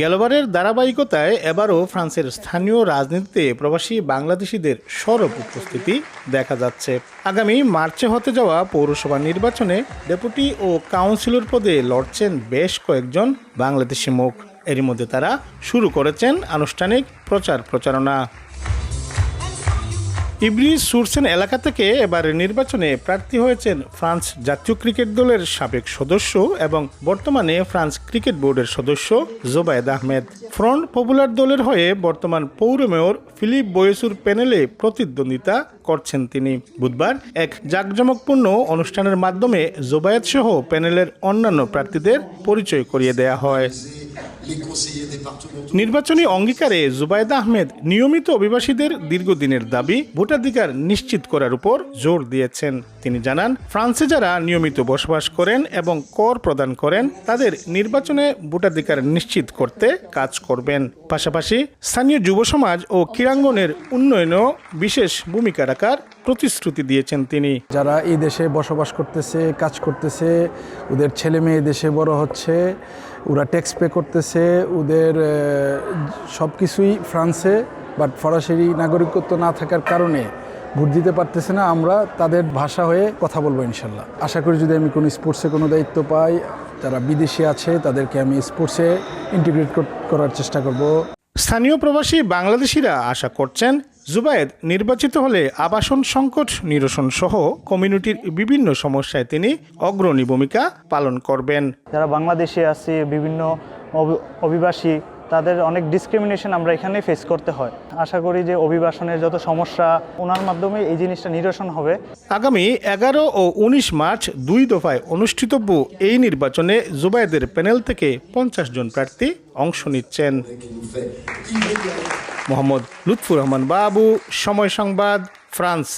গেলবারের ধারাবাহিকতায় এবারও ফ্রান্সের স্থানীয় রাজনীতিতে প্রবাসী বাংলাদেশিদের সরব উপস্থিতি দেখা যাচ্ছে। আগামী মার্চে হতে যাওয়া পৌরসভা নির্বাচনে ডেপুটি ও কাউন্সিলর পদে লড়ছেন বেশ কয়েকজন বাংলাদেশি মুখ। এরই মধ্যে তারা শুরু করেছেন আনুষ্ঠানিক প্রচারণা। ইব্রিজ সুরসেন এলাকা থেকে এবার নির্বাচনে প্রার্থী হয়েছেন ফ্রান্স জাতীয় ক্রিকেট দলের সাবেক সদস্য এবং বর্তমানে ফ্রান্স ক্রিকেট বোর্ডের সদস্য জোবায়েদ আহমেদ। ফ্রন্ট পপুলার দলের হয়ে বর্তমান পৌর মেয়র ফিলিপ বয়েসুর প্যানেলে প্রতিদ্বন্দ্বিতা করছেন তিনি। বুধবার এক জাঁকজমকপূর্ণ অনুষ্ঠানের মাধ্যমে জোবায়েদ সহ প্যানেলের অন্যান্য প্রার্থীদের পরিচয় করিয়ে দেয়া হয়। নির্বাচনী অঙ্গীকারে জোবায়েদ আহমেদ নিয়মিত অভিবাসীদের দীর্ঘদিনের দাবি ভোটাধিকার নিশ্চিত করার উপর জোর দিয়েছেন। তিনি জানান, ফ্রান্সে যারা নিয়মিত বসবাস করেন এবং কর প্রদান করেন তাদের নির্বাচনে ভোটাধিকার নিশ্চিত করতে কাজ করবেন। পাশাপাশি স্থানীয় যুব সমাজ ও ক্রীড়াঙ্গনের উন্নয়নেও বিশেষ ভূমিকা রাখার প্রতিশ্রুতি দিয়েছেন তিনি। যারা এই দেশে বসবাস করতেছে, কাজ করতেছে, ওদের ছেলে মেয়ে দেশে বড় হচ্ছে, ওরা ট্যাক্স পে করতেছে, ওদের সব কিছুই ফ্রান্সে, বাট ফরাসি নাগরিকত্ব না থাকার কারণে ভোট দিতে পারতেছে না। আমরা তাদের ভাষা হয়ে কথা বলবো ইনশাল্লাহ। আশা করি যদি আমি কোনো স্পোর্টসে কোনো দায়িত্ব পাই, যারা বিদেশি আছে তাদেরকে আমি স্পোর্টসে ইন্টিগ্রেট করার চেষ্টা করব। স্থানীয় প্রবাসী বাংলাদেশিরা আশা করছেন জুবায়েদ নির্বাচিত হলে আবাসন সংকট নিরসন সহ কমিউনিটির বিভিন্ন সমস্যায় তিনি অগ্রণী ভূমিকা পালন করবেন। যারা বাংলাদেশে আছে, বিভিন্ন অভিবাসী, তাদের অনেক ডিসক্রিমিনেশন আমরা এখানে ফেস করতে হয়। আশা করি যে অভিবাসনের যত সমস্যা ওনার মাধ্যমে এই জিনিসটা নিরসন হবে। আগামী 11 ও 19 মার্চ 2 দফায় অনুষ্ঠিতব্য এই নির্বাচনে জুবায়েদের প্যানেল থেকে 50 জন প্রার্থী অংশ নিচ্ছেন। মোহাম্মদ লুৎফুর রহমান বাবু, সময় সংবাদ, ফ্রান্স।